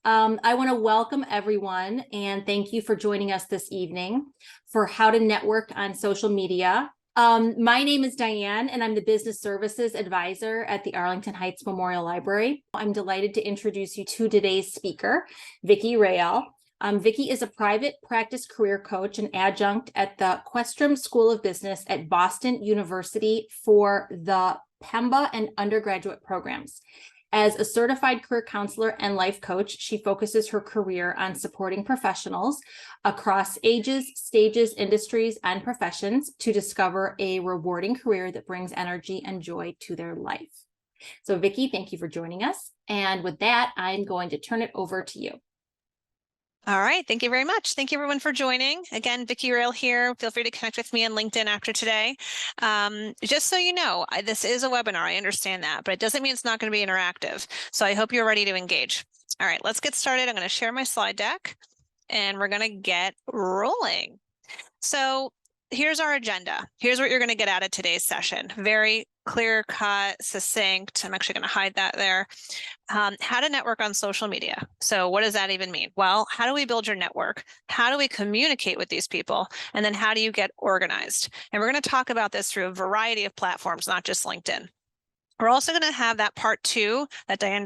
I want to welcome everyone and thank you for joining us this evening for How to Network on Social Media. My name is Diane and I'm the Business Services Advisor at the Arlington Heights Memorial Library. I'm delighted to introduce you to today's speaker, Vicky Rayel. Vicky is a private practice career coach and adjunct at the Questrom School of Business at Boston University for the PEMBA and Undergraduate programs. As a certified career counselor and life coach, she focuses her career on supporting professionals across ages, stages, industries, and professions to discover a rewarding career that brings energy and joy to their life. So Vicky, thank you for joining us. And with that, I'm going to turn it over to you. All right. Thank you very much. Thank you everyone for joining. Again, Vicky Rayel here. Feel free to connect with me on LinkedIn after today. Just so you know, this is a webinar. I understand that, but it doesn't mean it's not going to be interactive. So I hope you're ready to engage. All right, let's get started. I'm going to share my slide deck and we're going to get rolling. So here's our agenda. Here's what you're going to get out of today's session. Very clear cut, succinct. I'm actually going to hide that there. How to network on social media. So what does that even mean? Well, how do we build your network? How do we communicate with these people? And then how do you get organized? And we're going to talk about this through a variety of platforms, not just LinkedIn. We're also going to have that part 2 that Diane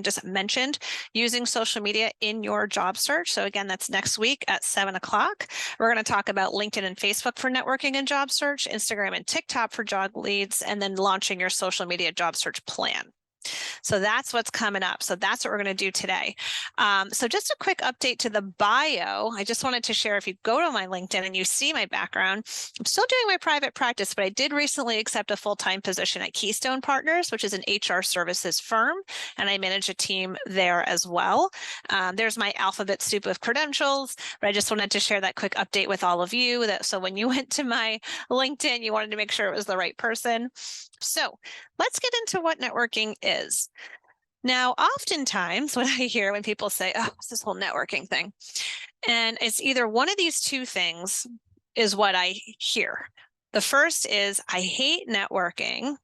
just mentioned, using social media in your job search. So again, that's next week at 7 o'clock. We're going to talk about LinkedIn and Facebook for networking and job search, Instagram and TikTok for job leads, and then launching your social media job search plan. So that's what's coming up. So that's what we're going to do today. So just a quick update to the bio. I just wanted to share, if you go to my LinkedIn and you see my background, I'm still doing my private practice, but I did recently accept a full-time position at Keystone Partners, which is an HR services firm, and I manage a team there as well. There's my alphabet soup of credentials, but I just wanted to share that quick update with all of you, that so when you went to my LinkedIn, you wanted to make sure it was the right person. So let's get into what networking is. Now, oftentimes what I hear when people say, oh, it's this whole networking thing, and it's either one of these two things is what I hear. The first is, I hate networking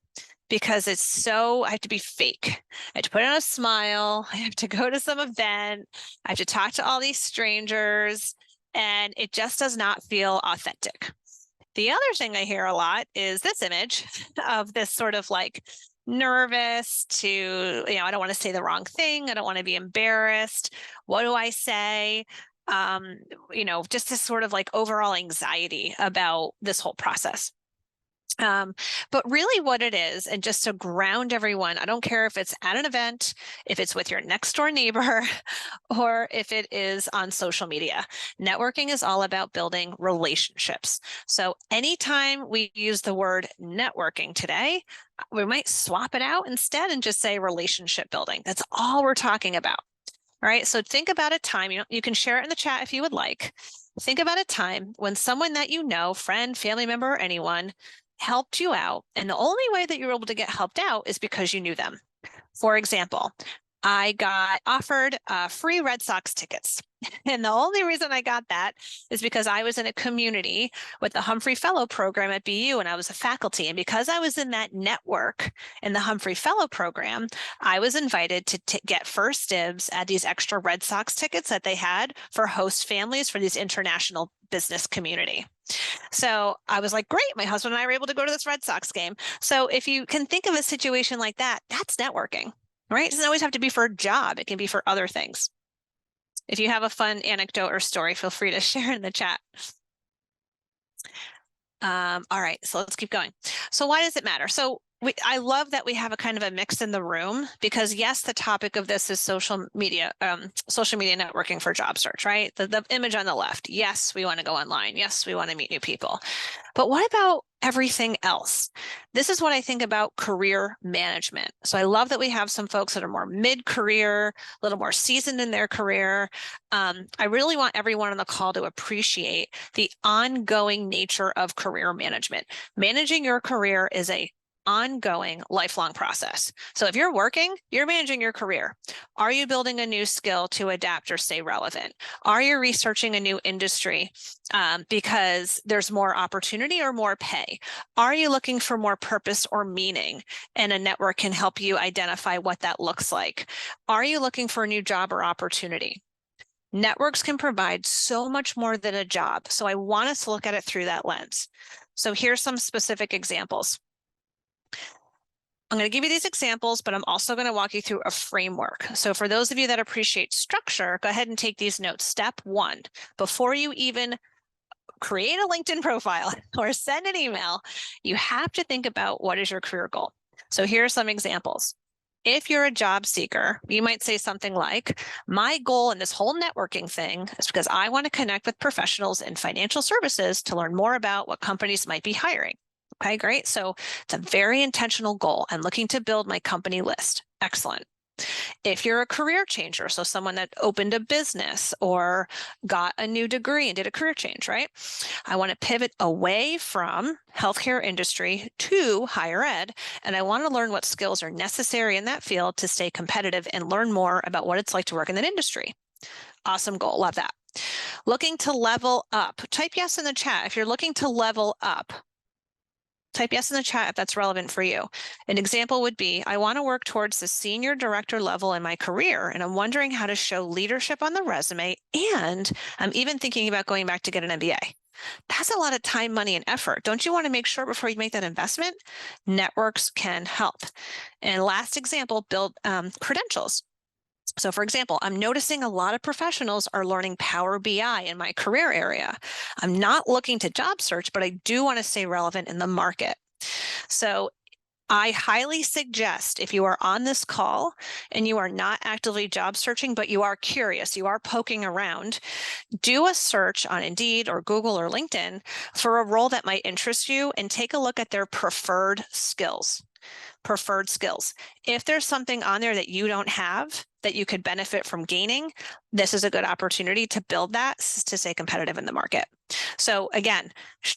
because it's so, I have to be fake. I have to put on a smile. I have to go to some event. I have to talk to all these strangers, and it just does not feel authentic. The other thing I hear a lot is this image of this sort of like nervous to, I don't want to say the wrong thing. I don't want to be embarrassed. What do I say? Just this sort of like overall anxiety about this whole process. But really what it is, and just to ground everyone, I don't care if it's at an event, if it's with your next door neighbor, or if it is on social media. Networking is all about building relationships. So anytime we use the word networking today, we might swap it out instead and just say relationship building. That's all we're talking about. All right, so think about a time, you can share it in the chat if you would like. Think about a time when someone that you know, friend, family member, or anyone, helped you out, and the only way that you were able to get helped out is because you knew them. For example, I got offered free Red Sox tickets. And the only reason I got that is because I was in a community with the Humphrey Fellow program at BU, and I was a faculty. And because I was in that network in the Humphrey Fellow program, I was invited to get first dibs at these extra Red Sox tickets that they had for host families for these international business community. So I was like, great, my husband and I were able to go to this Red Sox game. So if you can think of a situation like that, that's networking, right? It doesn't always have to be for a job. It can be for other things. If you have a fun anecdote or story, feel free to share in the chat. All right, so let's keep going. So why does it matter? So I love that we have a kind of a mix in the room, because yes, the topic of this is social media networking for job search, right? The image on the left. Yes, we want to go online. Yes, we want to meet new people. But what about everything else? This is what I think about career management. So I love that we have some folks that are more mid-career, a little more seasoned in their career. I really want everyone on the call to appreciate the ongoing nature of career management. Managing your career is a ongoing, lifelong process. So if you're working, you're managing your career. Are you building a new skill to adapt or stay relevant? Are you researching a new industry because there's more opportunity or more pay? Are you looking for more purpose or meaning? And a network can help you identify what that looks like. Are you looking for a new job or opportunity? Networks can provide so much more than a job. So I want us to look at it through that lens. So here's some specific examples. I'm going to give you these examples, but I'm also going to walk you through a framework. So for those of you that appreciate structure, go ahead and take these notes. Step 1, before you even create a LinkedIn profile or send an email, you have to think about what is your career goal. So here are some examples. If you're a job seeker, you might say something like, my goal in this whole networking thing is because I want to connect with professionals in financial services to learn more about what companies might be hiring. Okay, great. So it's a very intentional goal. I'm looking to build my company list. Excellent. If you're a career changer, so someone that opened a business or got a new degree and did a career change, right? I want to pivot away from healthcare industry to higher ed, and I want to learn what skills are necessary in that field to stay competitive and learn more about what it's like to work in that industry. Awesome goal. Love that. Looking to level up. Type yes in the chat if you're looking to level up. Type yes in the chat if that's relevant for you. An example would be, I want to work towards the senior director level in my career, and I'm wondering how to show leadership on the resume, and I'm even thinking about going back to get an MBA. That's a lot of time, money, and effort. Don't you want to make sure before you make that investment? Networks can help. And last example, build credentials. So for example, I'm noticing a lot of professionals are learning Power BI in my career area. I'm not looking to job search, but I do want to stay relevant in the market. So I highly suggest, if you are on this call and you are not actively job searching, but you are curious, you are poking around, do a search on Indeed or Google or LinkedIn for a role that might interest you and take a look at their preferred skills. If there's something on there that you don't have that you could benefit from gaining, this is a good opportunity to build that to stay competitive in the market. So again,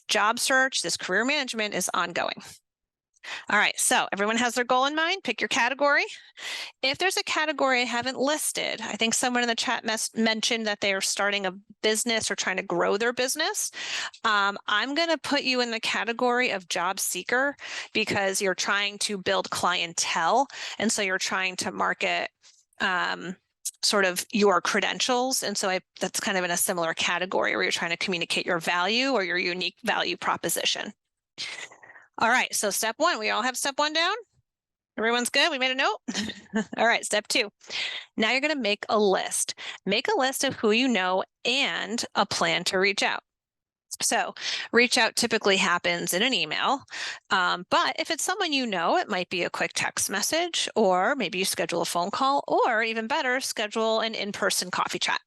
job search, this career management is ongoing. All right, so everyone has their goal in mind. Pick your category. If there's a category I haven't listed, I think someone in the chat mentioned that they are starting a business or trying to grow their business. I'm going to put you in the category of job seeker because you're trying to build clientele. And so you're trying to market sort of your credentials. And so that's kind of in a similar category where you're trying to communicate your value or your unique value proposition. All right, so step 1, we all have step 1 down? Everyone's good? We made a note? All right, step 2. Now you're going to make a list. Make a list of who you know and a plan to reach out. So reach out typically happens in an email, but if it's someone you know, it might be a quick text message, or maybe you schedule a phone call, or even better, schedule an in-person coffee chat.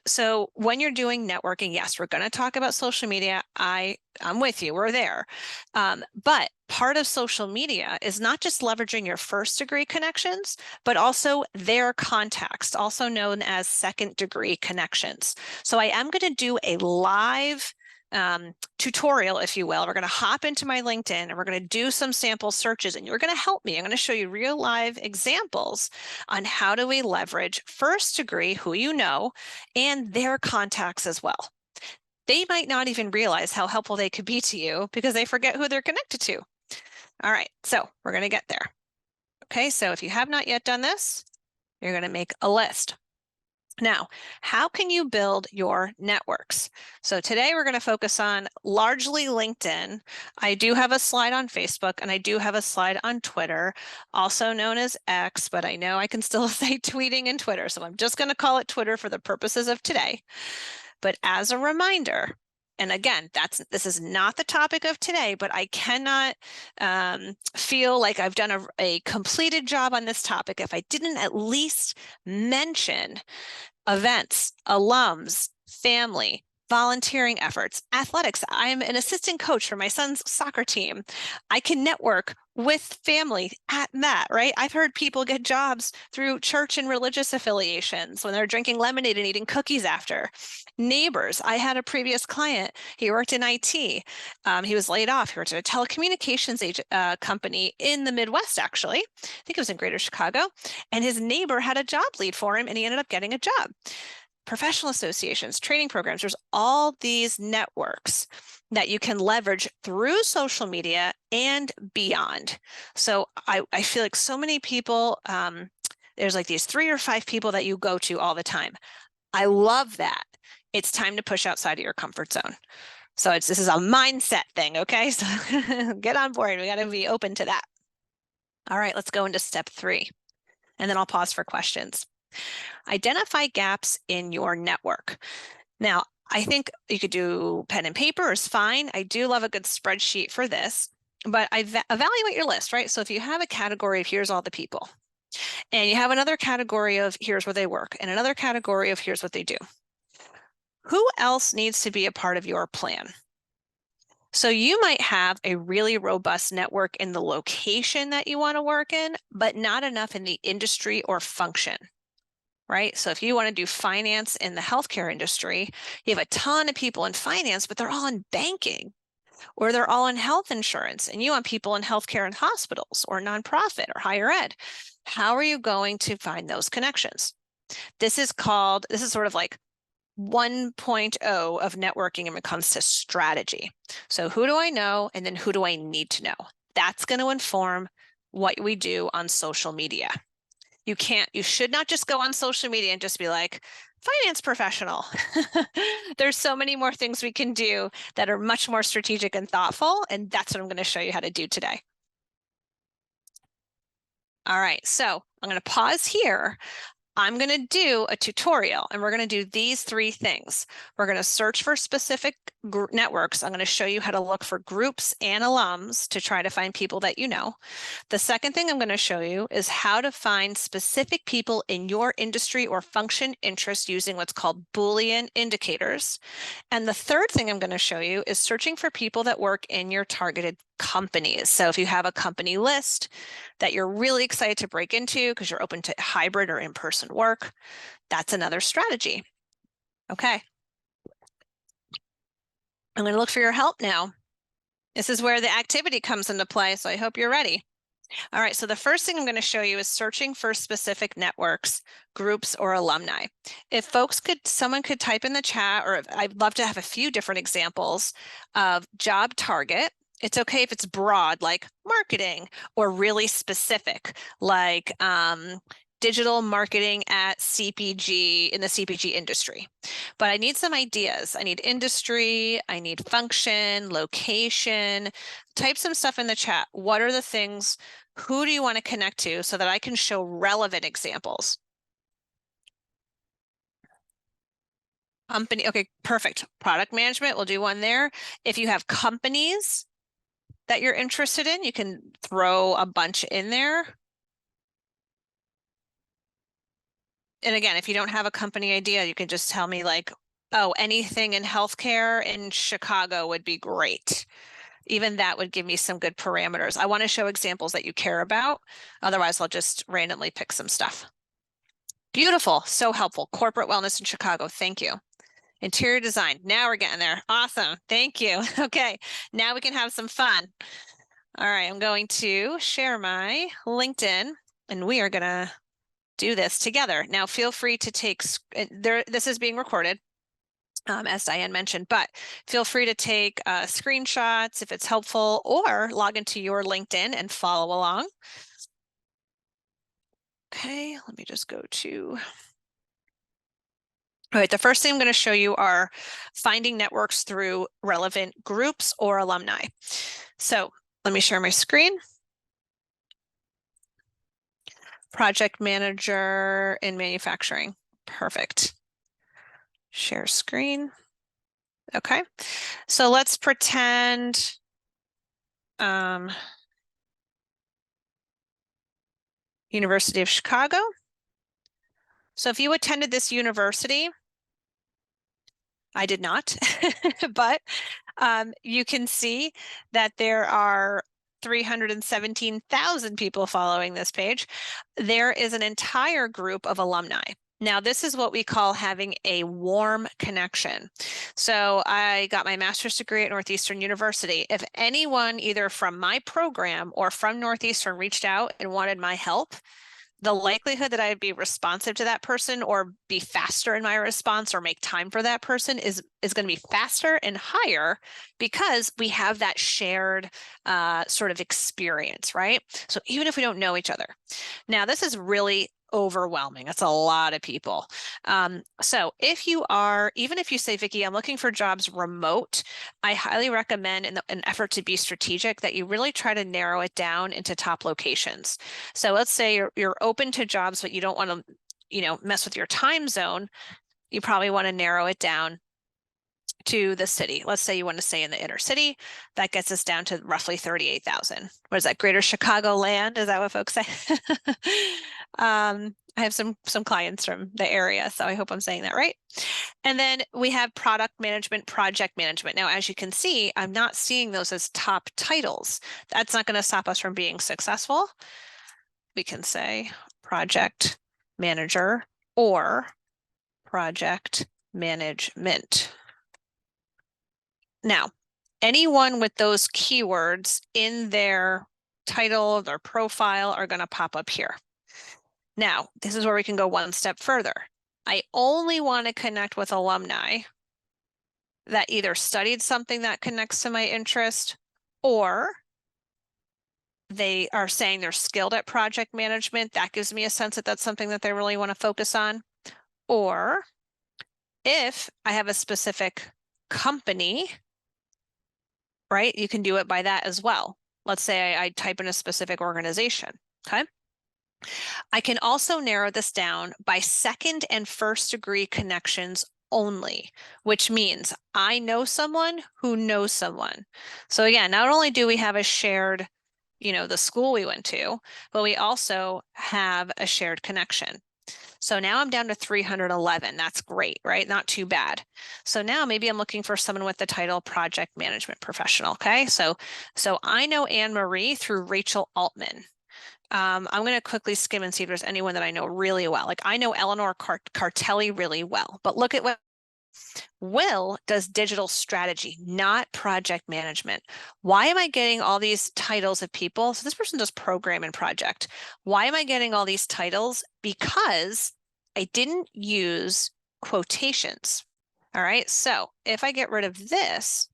So when you're doing networking, yes, we're going to talk about social media. I'm with you. We're there. But part of social media is not just leveraging your first degree connections, but also their contacts, also known as second degree connections. So I am going to do a live tutorial, if you will. We're going to hop into my LinkedIn and we're going to do some sample searches, and you're going to help me. I'm going to show you real live examples on how do we leverage first degree, who you know, and their contacts as well. They might not even realize how helpful they could be to you because they forget who they're connected to. All right, so we're going to get there. Okay, so if you have not yet done this, you're going to make a list. Now, how can you build your networks? So today we're going to focus on largely LinkedIn. I do have a slide on Facebook and I do have a slide on Twitter, also known as X, but I know I can still say tweeting and Twitter. So I'm just going to call it Twitter for the purposes of today. But as a reminder, and again, this is not the topic of today, but I cannot feel like I've done a completed job on this topic if I didn't at least mention events, alums, family, volunteering efforts, athletics. I'm an assistant coach for my son's soccer team. I can network with family at that, right? I've heard people get jobs through church and religious affiliations when they're drinking lemonade and eating cookies after. Neighbors. I had a previous client. He worked in IT. He was laid off. He worked at a telecommunications company in the Midwest, actually. I think it was in Greater Chicago. And his neighbor had a job lead for him, and he ended up getting a job. Professional associations, training programs, there's all these networks that you can leverage through social media and beyond. So I feel like so many people, there's like these 3 or 5 people that you go to all the time. I love that. It's time to push outside of your comfort zone. So this is a mindset thing, okay? So get on board. We got to be open to that. All right, let's go into step 3, and then I'll pause for questions. Identify gaps in your network. Now, I think you could do pen and paper is fine. I do love a good spreadsheet for this, but evaluate your list, right? So if you have a category of here's all the people, and you have another category of here's where they work, and another category of here's what they do, who else needs to be a part of your plan? So you might have a really robust network in the location that you want to work in, but not enough in the industry or function. Right? So if you want to do finance in the healthcare industry, you have a ton of people in finance, but they're all in banking, or they're all in health insurance, and you want people in healthcare and hospitals or nonprofit or higher ed. How are you going to find those connections? This is sort of like 1.0 of networking when it comes to strategy. So who do I know? And then who do I need to know? That's going to inform what we do on social media. You should not just go on social media and just be like, finance professional. There's so many more things we can do that are much more strategic and thoughtful. And that's what I'm going to show you how to do today. All right, so I'm going to pause here. I'm going to do a tutorial, and we're going to do these 3 things. We're going to search for specific networks. I'm going to show you how to look for groups and alums to try to find people that you know. The second thing I'm going to show you is how to find specific people in your industry or function interest using what's called Boolean indicators. And the third thing I'm going to show you is searching for people that work in your targeted companies. So if you have a company list that you're really excited to break into because you're open to hybrid or in-person work, that's another strategy. Okay. I'm going to look for your help now. This is where the activity comes into play, so I hope you're ready. All right, so the first thing I'm going to show you is searching for specific networks, groups, or alumni. If someone could type in the chat, or I'd love to have a few different examples of job target. It's okay if it's broad, like marketing, or really specific, like digital marketing at CPG, in the CPG industry. But I need some ideas. I need industry, I need function, location. Type some stuff in the chat. What are the things? Who do you want to connect to so that I can show relevant examples? Company, okay, perfect. Product management, we'll do one there. If you have companies that you're interested in, you can throw a bunch in there. And again, if you don't have a company idea, you can just tell me like, oh, anything in healthcare in Chicago would be great. Even that would give me some good parameters. I want to show examples that you care about. Otherwise, I'll just randomly pick some stuff. Beautiful. So helpful. Corporate wellness in Chicago. Thank you. Interior design. Now we're getting there. Awesome. Thank you. Okay. Now we can have some fun. All right. I'm going to share my LinkedIn, and we are going to do this together. Now, feel free to take this is being recorded. As Diane mentioned, but feel free to take screenshots if it's helpful, or log into your LinkedIn and follow along. Okay, let me just go to. All right, the first thing I'm going to show you are finding networks through relevant groups or alumni. So let me share my screen. Project manager in manufacturing. Perfect. Share screen. Okay, so let's pretend University of Chicago. So if you attended this university, I did not, but you can see that there are 317,000 people following this page. There is an entire group of alumni. Now, this is what we call having a warm connection. So I got my master's degree at Northeastern University. If anyone either from my program or from Northeastern reached out and wanted my help, the likelihood that I'd be responsive to that person or be faster in my response or make time for that person is going to be faster and higher because we have that shared sort of experience, right? So even if we don't know each other. Now, this is really overwhelming. That's a lot of people. So if you are, even if you say, Vicky, I'm looking for jobs remote, I highly recommend in an effort to be strategic that you really try to narrow it down into top locations. So let's say you're open to jobs, but you don't want to, mess with your time zone. You probably want to narrow it down to the city. Let's say you want to stay in the inner city. That gets us down to roughly 38,000. What is that? Greater Chicago land? Is that what folks say? I have some clients from the area, so I hope I'm saying that right. And then we have product management, project management. Now, as you can see, I'm not seeing those as top titles. That's not going to stop us from being successful. We can say project manager or project management. Now, anyone with those keywords in their title, their profile are going to pop up here. Now, this is where we can go one step further. I only want to connect with alumni that either studied something that connects to my interest or they are saying they're skilled at project management. That gives me a sense that that's something that they really want to focus on. Or if I have a specific company, right? You can do it by that as well. Let's say I type in a specific organization, okay? I can also narrow this down by second and first degree connections only, which means I know someone who knows someone. So again, not only do we have a shared, the school we went to, but we also have a shared connection. So now I'm down to 311. That's great, right? Not too bad. So now maybe I'm looking for someone with the title project management professional. Okay. So I know Anne Marie through Rachel Altman. I'm going to quickly skim and see if there's anyone that I know really well. Like I know Eleanor Cartelli really well, but look at what Will does digital strategy, not project management. Why am I getting all these titles of people? So this person does program and project. Why am I getting all these titles? Because I didn't use quotations. All right. So if I get rid of this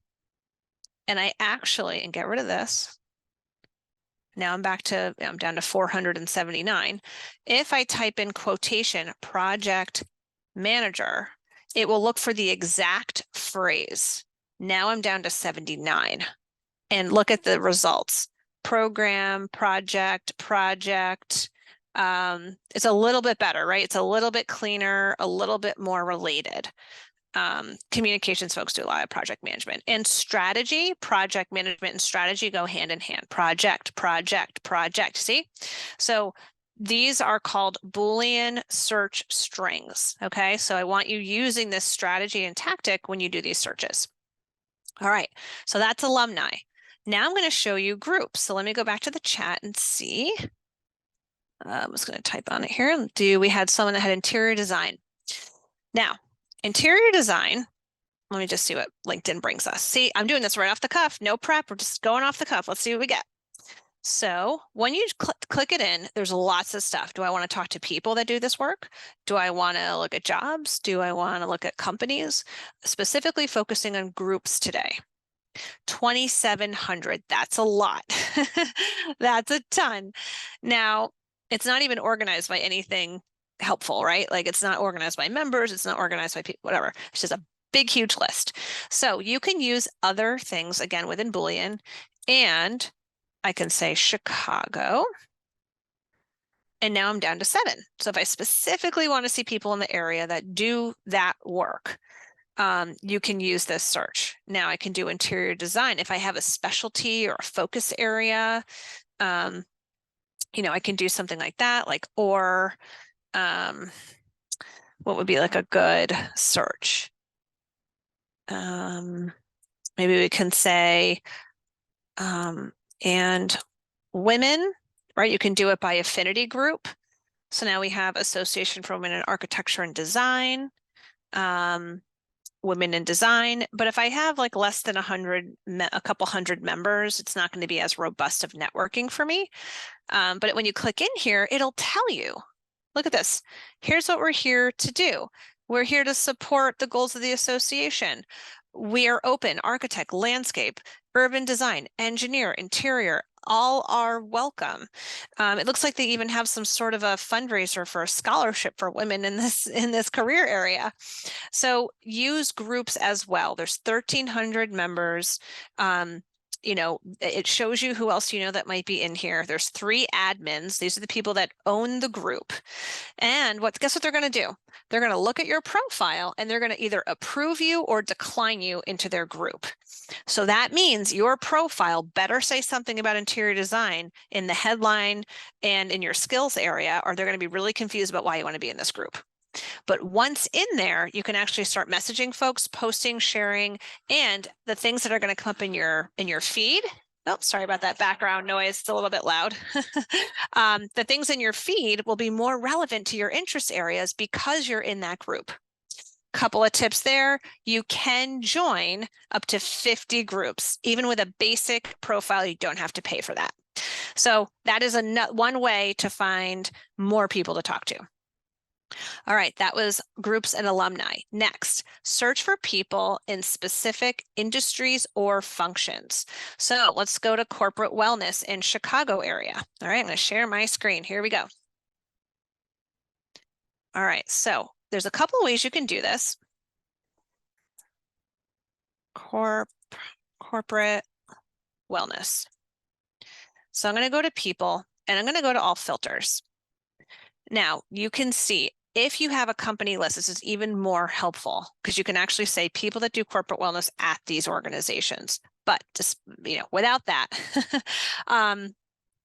and and get rid of this, now I'm down to 479. If I type in quotation project manager, it will look for the exact phrase. Now I'm down to 79. And look at the results. Program, project. It's a little bit better, right? It's a little bit cleaner, a little bit more related. Communications folks do a lot of project management and strategy. Project management and strategy go hand in hand. Project. See? So these are called Boolean search strings. Okay. So I want you using this strategy and tactic when you do these searches. All right. So that's alumni. Now I'm going to show you groups. So let me go back to the chat and see. I'm just going to type on it here. We had someone that had interior design. Now, interior design, let me just see what LinkedIn brings us. See, I'm doing this right off the cuff, no prep. We're just going off the cuff. Let's see what we get. So when you click it in, there's lots of stuff. Do I want to talk to people that do this work? Do I want to look at jobs? Do I want to look at companies? Specifically focusing on groups today. 2,700, that's a lot. That's a ton. Now, it's not even organized by anything helpful, right? Like it's not organized by members, it's not organized by people, whatever. It's just a big, huge list. So you can use other things again within Boolean, and I can say Chicago. And now I'm down to 7. So if I specifically want to see people in the area that do that work, you can use this search. Now I can do interior design. If I have a specialty or a focus area, I can do something like that, what would be like a good search? maybe we can say, and women, right? You can do it by affinity group. So now we have Association for Women in Architecture and Design, Women in Design. But if I have like less than a couple hundred members, it's not going to be as robust of networking for me. But when you click in here, it'll tell you, look at this. Here's what we're here to do. We're here to support the goals of the association. We are open, architect, landscape, urban design, engineer, interior, all are welcome. It looks like they even have some sort of a fundraiser for a scholarship for women in this career area. So use groups as well. There's 1,300 members. It shows you who else you know that might be in here. There's 3 admins. These are the people that own the group. And guess what they're going to do? They're going to look at your profile and they're going to either approve you or decline you into their group. So that means your profile better say something about interior design in the headline and in your skills area, or they're going to be really confused about why you want to be in this group. But once in there, you can actually start messaging folks, posting, sharing, and the things that are going to come up in your feed. Oh, sorry about that background noise. It's a little bit loud. The things in your feed will be more relevant to your interest areas because you're in that group. Couple of tips there. You can join up to 50 groups. Even with a basic profile, you don't have to pay for that. So that is one way to find more people to talk to. All right, that was groups and alumni. Next, search for people in specific industries or functions. So let's go to corporate wellness in Chicago area. All right, I'm going to share my screen. Here we go. All right, so there's a couple of ways you can do this. Corporate wellness. So I'm going to go to people and I'm going to go to all filters. Now you can see if you have a company list, this is even more helpful because you can actually say people that do corporate wellness at these organizations. But just, without that,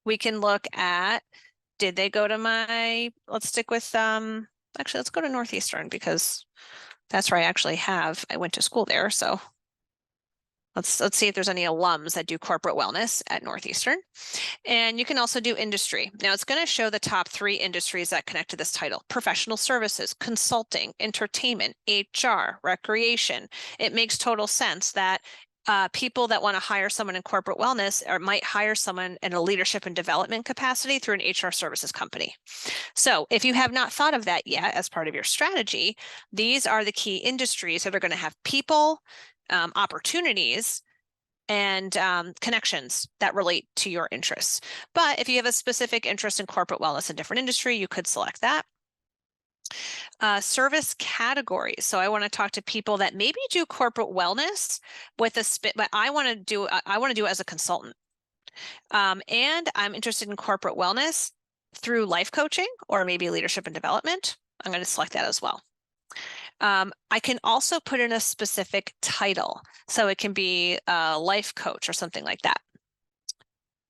we can look at, did they go to let's stick with, actually, let's go to Northeastern because that's where I went to school there. So let's see if there's any alums that do corporate wellness at Northeastern. And you can also do industry. Now it's going to show the top 3 industries that connect to this title: professional services, consulting, entertainment, HR, recreation. It makes total sense that people that want to hire someone in corporate wellness or might hire someone in a leadership and development capacity through an HR services company. So if you have not thought of that yet as part of your strategy, these are the key industries that are going to have people, opportunities, and connections that relate to your interests. But if you have a specific interest in corporate wellness in a different industry, you could select that. Service categories. So I want to talk to people that maybe do corporate wellness with a spin, but I want to do it as a consultant. And I'm interested in corporate wellness through life coaching or maybe leadership and development. I'm going to select that as well. I can also put in a specific title. So it can be a life coach or something like that.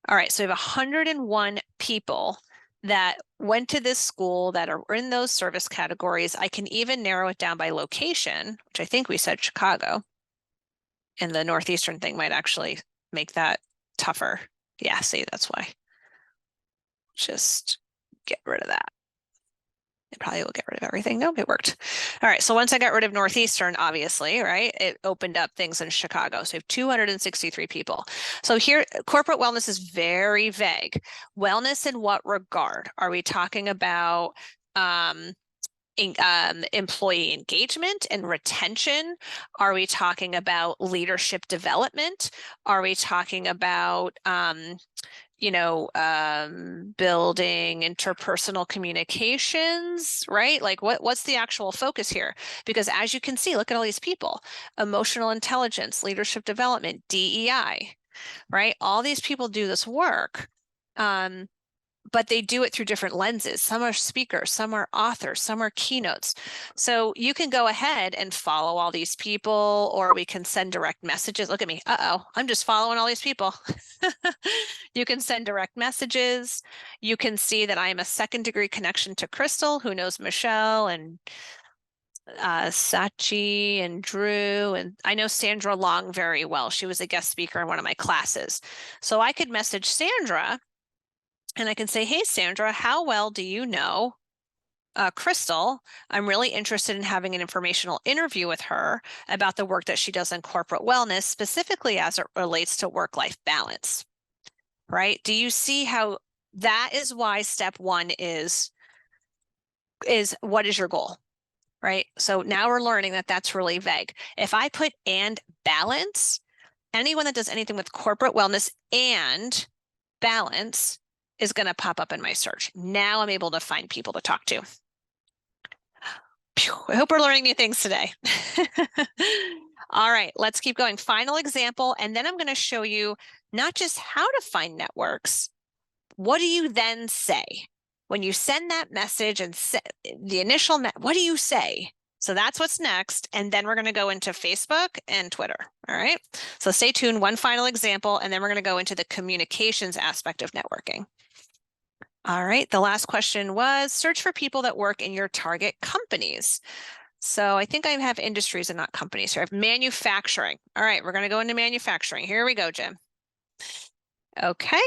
All right, so we have 101 people that went to this school that are in those service categories. I can even narrow it down by location, which I think we said Chicago. And the Northeastern thing might actually make that tougher. Yeah, see, that's why. Just get rid of that. It probably will get rid of everything. Nope, it worked. All right, so once I got rid of Northeastern, obviously, right, it opened up things in Chicago. So we have 263 people. So here, corporate wellness is very vague. Wellness in what regard? Are we talking about employee engagement and retention? Are we talking about leadership development? Are we talking about building interpersonal communications, right? Like what's the actual focus here? Because as you can see, look at all these people: emotional intelligence, leadership development, DEI, right? All these people do this work. But they do it through different lenses. Some are speakers, some are authors, some are keynotes. So you can go ahead and follow all these people, or we can send direct messages. Look at me. Uh-oh, I'm just following all these people. You can send direct messages. You can see that I am a second degree connection to Crystal, who knows Michelle, and Sachi and Drew, and I know Sandra Long very well. She was a guest speaker in one of my classes. So I could message Sandra and I can say, hey, Sandra, how well do you know Crystal? I'm really interested in having an informational interview with her about the work that she does in corporate wellness, specifically as it relates to work-life balance, right? Do you see how that is why step one is what is your goal? Right? So now we're learning that that's really vague. If I put and balance, anyone that does anything with corporate wellness and balance is going to pop up in my search. Now I'm able to find people to talk to. Phew, I hope we're learning new things today. All right, let's keep going. Final example, and then I'm going to show you not just how to find networks, what do you then say? When you send that message and the initial, what do you say? So that's what's next. And then we're going to go into Facebook and Twitter. All right. So stay tuned. One final example, and then we're going to go into the communications aspect of networking. All right. The last question was search for people that work in your target companies. So I think I have industries and not companies here. I have manufacturing. All right. We're going to go into manufacturing. Here we go, Jim. Okay.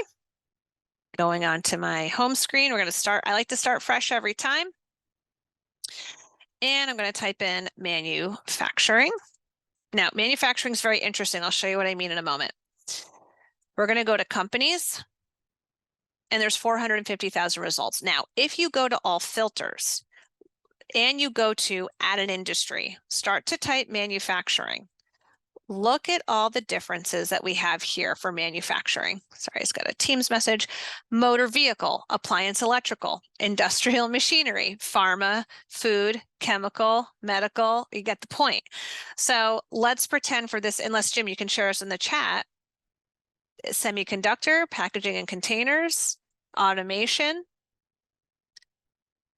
Going on to my home screen, we're going to start. I like to start fresh every time. And I'm going to type in manufacturing. Now, manufacturing is very interesting. I'll show you what I mean in a moment. We're going to go to companies, and there's 450,000 results. Now, if you go to all filters and you go to add an industry, start to type manufacturing. Look at all the differences that we have here for manufacturing. Sorry, it's got a Teams message. Motor vehicle, appliance electrical, industrial machinery, pharma, food, chemical, medical. You get the point. So let's pretend for this, unless Jim, you can share us in the chat, semiconductor, packaging and containers, automation.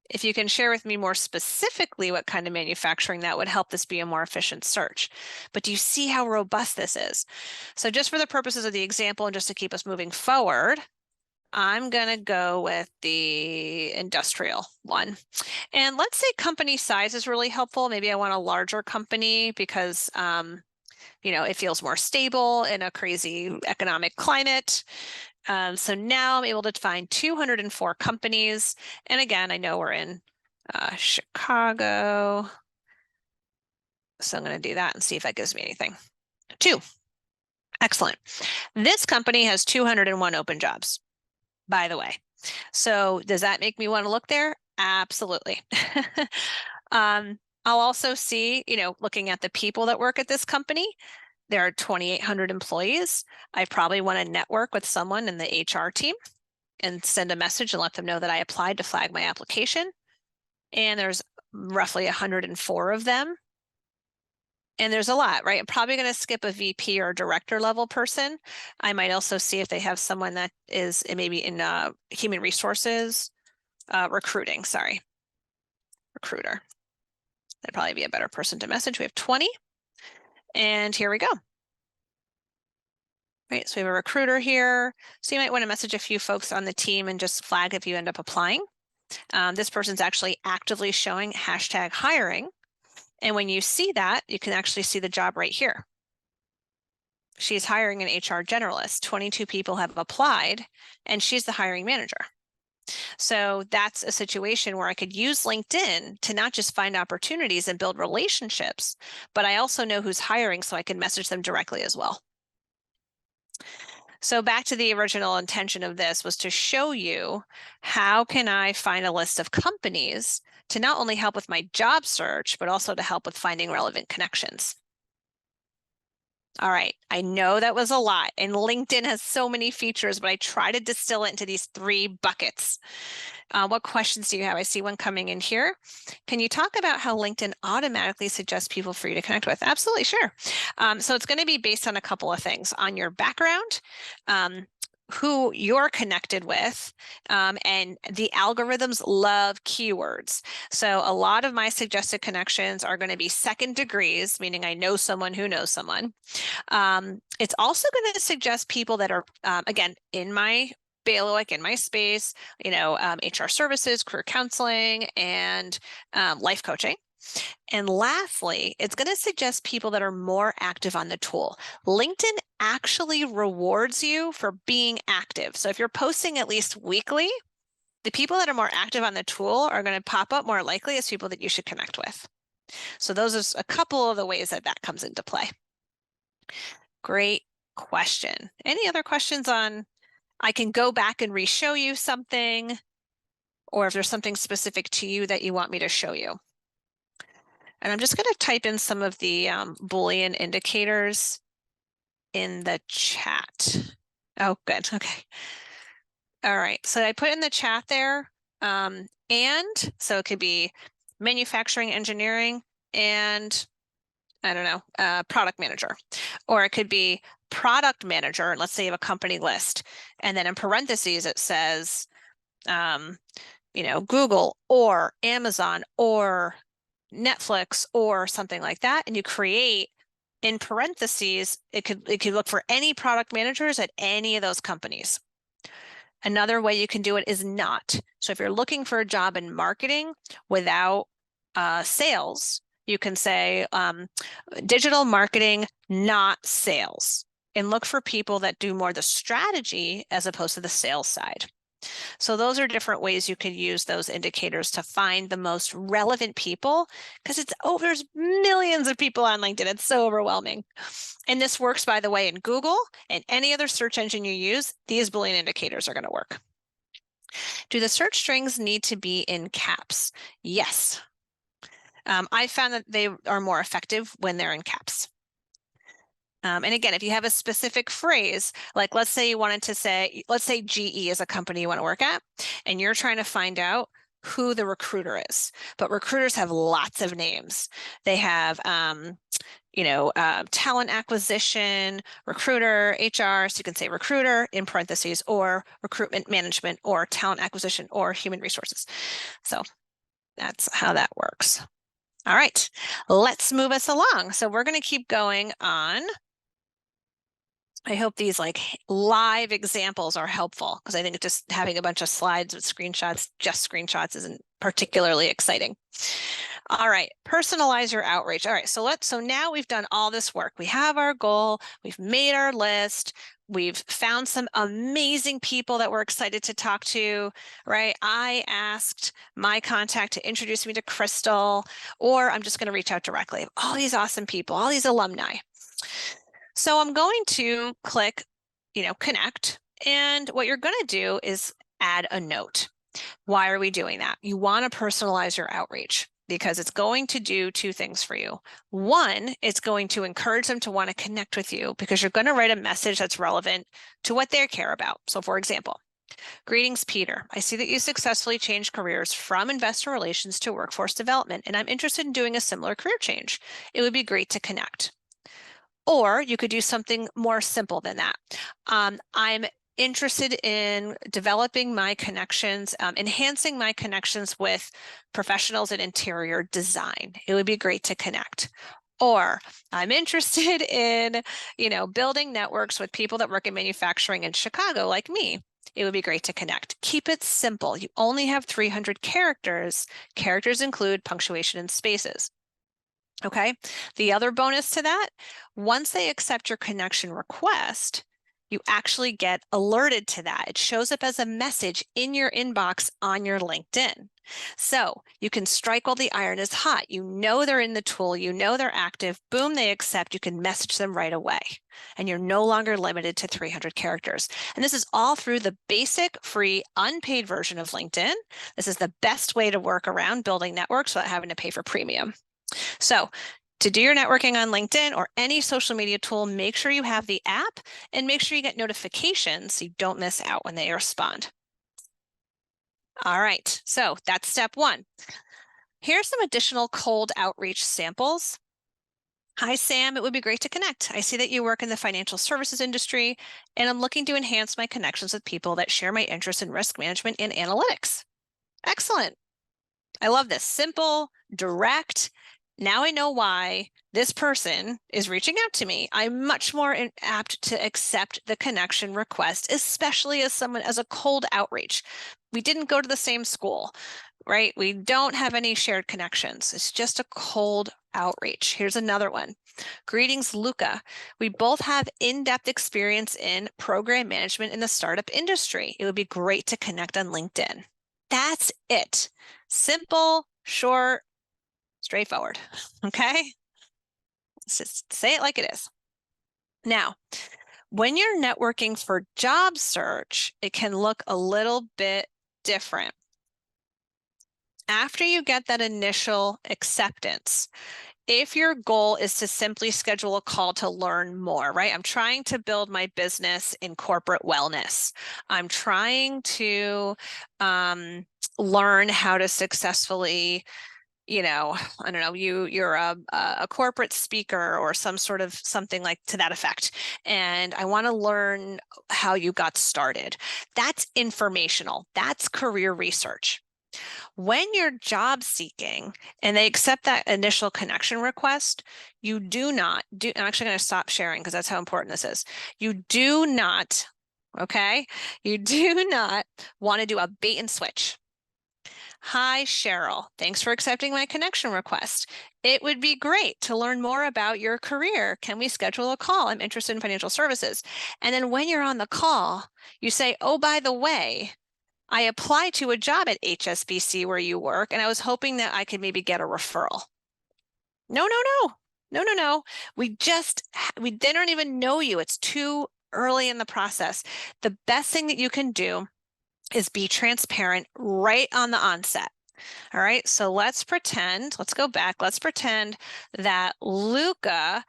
If you can share with me more specifically what kind of manufacturing, that would help this be a more efficient search. But do you see how robust this is? So just for the purposes of the example and just to keep us moving forward, I'm going to go with the industrial one. And let's say company size is really helpful. Maybe I want a larger company because it feels more stable in a crazy economic climate. So now I'm able to find 204 companies. And again, I know we're in Chicago. So I'm going to do that and see if that gives me anything. 2. Excellent. This company has 201 open jobs, by the way. So does that make me want to look there? Absolutely. I'll also see, looking at the people that work at this company, there are 2,800 employees. I probably want to network with someone in the HR team and send a message and let them know that I applied to flag my application. And there's roughly 104 of them. And there's a lot, right? I'm probably going to skip a VP or director level person. I might also see if they have someone that is maybe in human resources, recruiting, recruiter. That'd probably be a better person to message. We have 20. And here we go. Right, so we have a recruiter here. So you might want to message a few folks on the team and just flag if you end up applying. This person's actually actively showing #hiring. And when you see that, you can actually see the job right here. She's hiring an HR generalist. 22 people have applied, and she's the hiring manager. So that's a situation where I could use LinkedIn to not just find opportunities and build relationships, but I also know who's hiring, so I can message them directly as well. So back to the original intention of this was to show you how can I find a list of companies to not only help with my job search, but also to help with finding relevant connections. All right, I know that was a lot, and LinkedIn has so many features, but I try to distill it into these 3 buckets. What questions do you have? I see one coming in here. Can you talk about how LinkedIn automatically suggests people for you to connect with? Absolutely, sure. So it's going to be based on a couple of things: on your background, who you're connected with, and the algorithms love keywords. So a lot of my suggested connections are going to be second degrees, meaning I know someone who knows someone. It's also going to suggest people that are, again, in my bailiwick, in my space, HR services, career counseling, and life coaching. And lastly, it's going to suggest people that are more active on the tool. LinkedIn actually rewards you for being active. So if you're posting at least weekly, the people that are more active on the tool are going to pop up more likely as people that you should connect with. So those are a couple of the ways that that comes into play. Great question. Any other questions on, I can go back and re-show you something, or if there's something specific to you that you want me to show you? And I'm just going to type in some of the Boolean indicators in the chat. Oh, good. Okay. All right. So I put in the chat there, and so it could be manufacturing, engineering, and I don't know, product manager, or it could be product manager. Let's say you have a company list, and then in parentheses it says, Google or Amazon or Netflix or something like that, and you create in parentheses. It could look for any product managers at any of those companies. Another way you can do it is not. So if you're looking for a job in marketing without sales, you can say digital marketing, not sales, and look for people that do more the strategy as opposed to the sales side. So those are different ways you could use those indicators to find the most relevant people, because there's millions of people on LinkedIn. It's so overwhelming. And this works, by the way, in Google and any other search engine you use. These Boolean indicators are going to work. Do the search strings need to be in caps? Yes. I found that they are more effective when they're in caps. And again, if you have a specific phrase, like let's say you wanted to say, let's say GE is a company you want to work at, and you're trying to find out who the recruiter is. But recruiters have lots of names. They have, talent acquisition, recruiter, HR. So you can say recruiter in parentheses, or recruitment management, or talent acquisition, or human resources. So that's how that works. All right, let's move us along. So we're going to keep going on. I hope these like live examples are helpful, because I think just having a bunch of slides with screenshots, just screenshots, isn't particularly exciting. All right, personalize your outreach. All right, so now we've done all this work. We have our goal, we've made our list, we've found some amazing people that we're excited to talk to, right? I asked my contact to introduce me to Crystal, or I'm just going to reach out directly. All these awesome people, all these alumni. So I'm going to click, connect. And what you're going to do is add a note. Why are we doing that? You want to personalize your outreach, because it's going to do two things for you. One, it's going to encourage them to want to connect with you, because you're going to write a message that's relevant to what they care about. So for example, greetings, Peter. I see that you successfully changed careers from investor relations to workforce development, and I'm interested in doing a similar career change. It would be great to connect. Or you could do something more simple than that. I'm interested in developing my connections, enhancing my connections with professionals in interior design. It would be great to connect. Or I'm interested in, building networks with people that work in manufacturing in Chicago like me. It would be great to connect. Keep it simple. You only have 300 characters. Characters include punctuation and spaces. Okay. The other bonus to that, once they accept your connection request, you actually get alerted to that. It shows up as a message in your inbox on your LinkedIn. So you can strike while the iron is hot. They're in the tool, they're active, boom, they accept, you can message them right away. And you're no longer limited to 300 characters. And this is all through the basic, free, unpaid version of LinkedIn. This is the best way to work around building networks without having to pay for premium. So to do your networking on LinkedIn or any social media tool, make sure you have the app and make sure you get notifications so you don't miss out when they respond. All right, so that's step one. Here's some additional cold outreach samples. Hi, Sam. It would be great to connect. I see that you work in the financial services industry, and I'm looking to enhance my connections with people that share my interest in risk management and analytics. Excellent. I love this. Simple, direct. Now I know why this person is reaching out to me. I'm much more apt to accept the connection request, especially as a cold outreach. We didn't go to the same school. right? We don't have any shared connections. It's just a cold outreach. Here's another one. Greetings, Luca. We both have in-depth experience in program management in the startup industry. It would be great to connect on LinkedIn. That's it. Simple, short, straightforward. Okay? Let's just say it like it is. Now, when you're networking for job search, it can look a little bit different. After you get that initial acceptance, if your goal is to simply schedule a call to learn more, right? I'm trying to build my business in corporate wellness. I'm trying to learn how to successfully, I don't know, you're a corporate speaker or some sort of something like to that effect. And I want to learn how you got started. That's informational. That's career research. When you're job seeking and they accept that initial connection request, you do not do, I'm actually going to stop sharing because that's how important this is. You do not, okay? You do not want to do a bait and switch. Hi, Cheryl. Thanks for accepting my connection request. It would be great to learn more about your career. Can we schedule a call? I'm interested in financial services. And then when you're on the call, you say, oh, by the way, I applied to a job at HSBC where you work, and I was hoping that I could maybe get a referral. No, no, no, no, no, no. We they don't even know you. It's too early in the process. The best thing that you can do is be transparent right on the onset. All right, so let's go back. Let's pretend that Luca,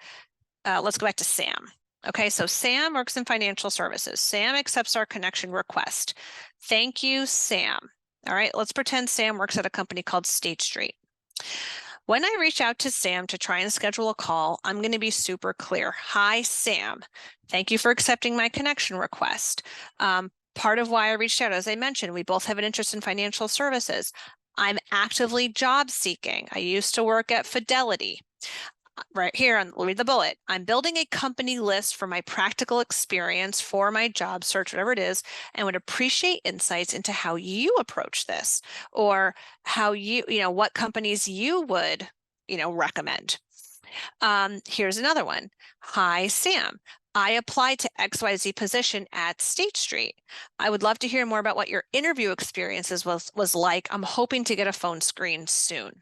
let's go back to Sam. Okay, so Sam works in financial services. Sam accepts our connection request. Thank you, Sam. All right, let's pretend Sam works at a company called State Street. When I reach out to Sam to try and schedule a call, I'm going to be super clear. Hi, Sam. Thank you for accepting my connection request. Part of why I reached out, as I mentioned, we both have an interest in financial services. I'm actively job seeking. I used to work at Fidelity. Right here, read the bullet. I'm building a company list for my practical experience for my job search, whatever it is, and would appreciate insights into how you approach this or how what companies you would, recommend. Here's another one. Hi, Sam. I applied to XYZ position at State Street. I would love to hear more about what your interview experiences was like. I'm hoping to get a phone screen soon.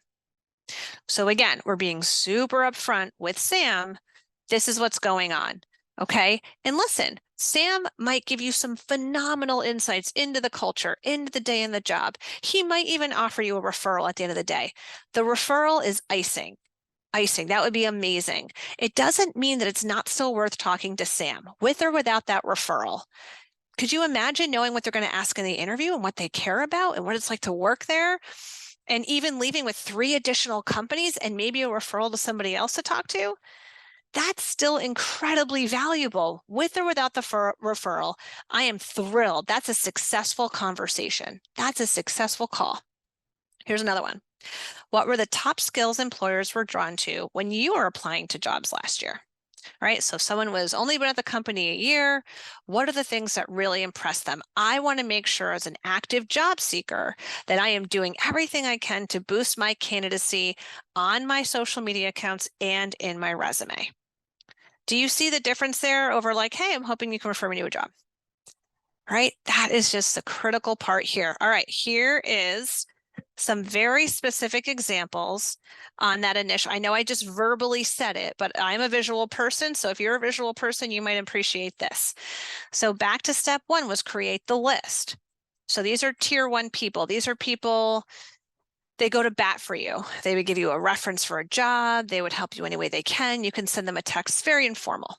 So again, we're being super upfront with Sam. This is what's going on. Okay. And listen, Sam might give you some phenomenal insights into the culture, into the day in the job. He might even offer you a referral at the end of the day. The referral is icing. That would be amazing. It doesn't mean that it's not still worth talking to Sam with or without that referral. Could you imagine knowing what they're going to ask in the interview and what they care about and what it's like to work there? And even leaving with 3 additional companies and maybe a referral to somebody else to talk to, that's still incredibly valuable with or without the referral. I am thrilled. That's a successful conversation. That's a successful call. Here's another one. What were the top skills employers were drawn to when you were applying to jobs last year? Right? So if someone was only been at the company a year, what are the things that really impress them? I want to make sure as an active job seeker that I am doing everything I can to boost my candidacy on my social media accounts and in my resume. Do you see the difference there over like, hey, I'm hoping you can refer me to a job? Right? That is just the critical part here. All right, here is some very specific examples on that initial. I know I just verbally said it, but I'm a visual person. So if you're a visual person, you might appreciate this. So back to step 1 was create the list. So these are tier 1 people. These are people, they go to bat for you. They would give you a reference for a job. They would help you any way they can. You can send them a text, very informal.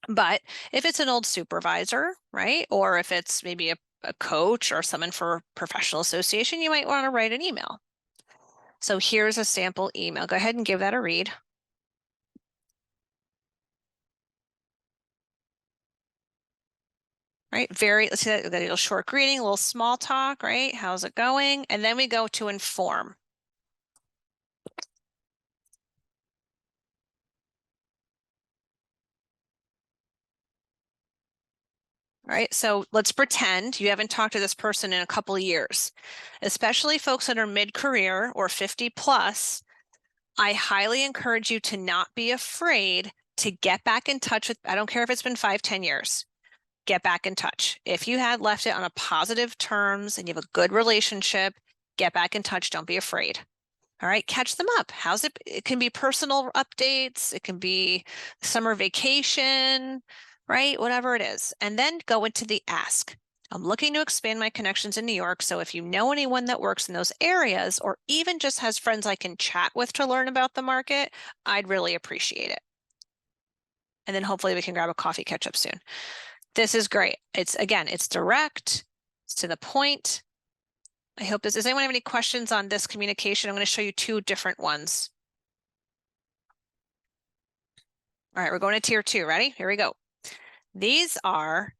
But if it's an old supervisor, right? Or if it's maybe a coach or someone for professional association, you might want to write an email. So here's a sample email. Go ahead and give that a read. Right, let's see that, we've got a little short greeting, a little small talk, right? How's it going? And then we go to inform. All right, so let's pretend you haven't talked to this person in a couple of years, especially folks that are mid-career or 50 plus. I highly encourage you to not be afraid to get back in touch with, I don't care if it's been 5, 10 years, get back in touch. If you had left it on a positive terms and you have a good relationship, get back in touch. Don't be afraid. All right, catch them up. How's it? It can be personal updates. It can be summer vacation, right? Whatever it is. And then go into the ask. I'm looking to expand my connections in New York. So if you know anyone that works in those areas, or even just has friends I can chat with to learn about the market, I'd really appreciate it. And then hopefully we can grab a coffee, catch up soon. This is great. It's direct, it's to the point. I hope this, does anyone have any questions on this communication? I'm going to show you 2 different ones. All right, we're going to tier 2. Ready? Here we go. These are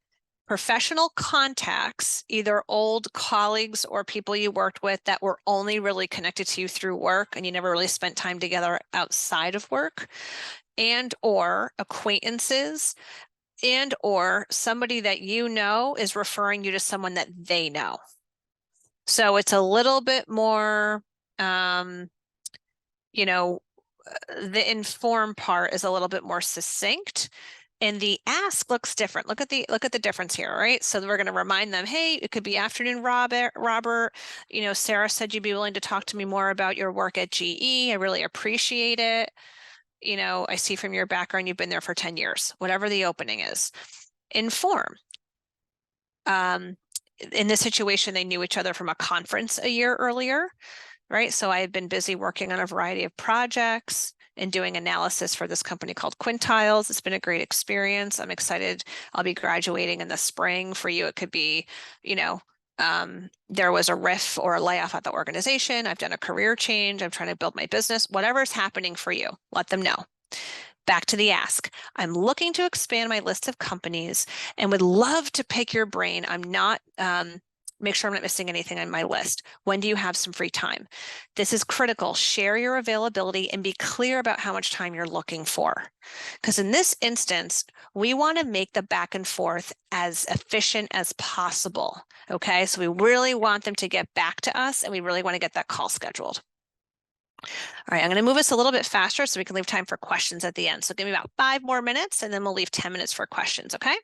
professional contacts, either old colleagues or people you worked with that were only really connected to you through work and you never really spent time together outside of work, and or acquaintances, and or somebody that you know is referring you to someone that they know. So it's a little bit more, you know, the inform part is a little bit more succinct, and the ask looks different. Look at the difference here, right? So we're going to remind them, hey, it could be afternoon, Robert, you know, Sarah said you'd be willing to talk to me more about your work at GE. I really appreciate it. You know, I see from your background, you've been there for 10 years, whatever the opening is. Inform. In this situation, they knew each other from a conference a year earlier, right? So I've been busy working on a variety of projects and doing analysis for this company called Quintiles. It's been a great experience. I'm excited. I'll be graduating in the spring. For you, it could be, you know, there was a riff or a layoff at the organization. I've done a career change. I'm trying to build my business. Whatever's happening for you, let them know. Back to the ask. I'm looking to expand my list of companies and would love to pick your brain. I'm not, make sure I'm not missing anything on my list. When do you have some free time? This is critical. Share your availability and be clear about how much time you're looking for. Because in this instance, we want to make the back and forth as efficient as possible. Okay, so we really want them to get back to us and we really want to get that call scheduled. All right, I'm going to move us a little bit faster so we can leave time for questions at the end. So give me about 5 more minutes and then we'll leave 10 minutes for questions, okay?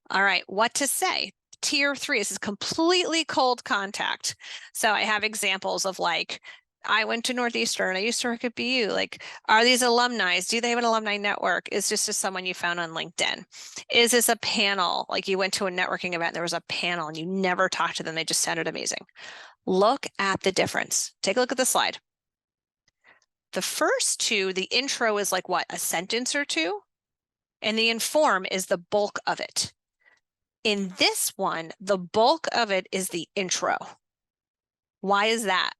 All right, what to say? Tier 3, this is completely cold contact. So I have examples of like, I went to Northeastern, I used to work at BU. Like, are these alumni? Do they have an alumni network? Is this just someone you found on LinkedIn? Is this a panel? Like you went to a networking event, there was a panel and you never talked to them, they just sounded amazing. Look at the difference. Take a look at the slide. The first 2, the intro is like what, a sentence or 2? And the inform is the bulk of it. In this one, the bulk of it is the intro. Why is that?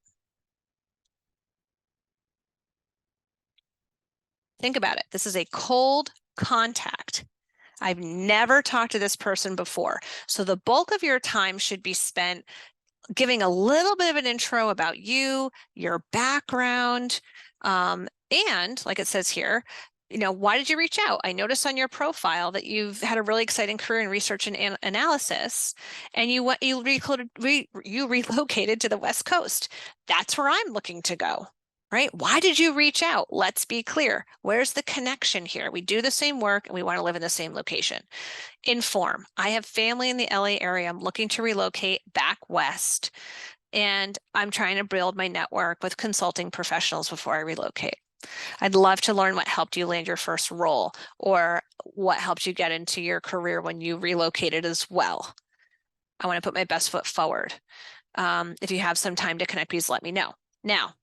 Think about it. This is a cold contact. I've never talked to this person before. So the bulk of your time should be spent giving a little bit of an intro about you, your background, and like it says here, you know, why did you reach out? I noticed on your profile that you've had a really exciting career in research and analysis, and you relocated to the West Coast. That's where I'm looking to go, right? Why did you reach out? Let's be clear. Where's the connection here? We do the same work and we want to live in the same location. Inform. I have family in the LA area. I'm looking to relocate back west, and I'm trying to build my network with consulting professionals before I relocate. I'd love to learn what helped you land your first role or what helped you get into your career when you relocated as well. I want to put my best foot forward. If you have some time to connect, please let me know. Now,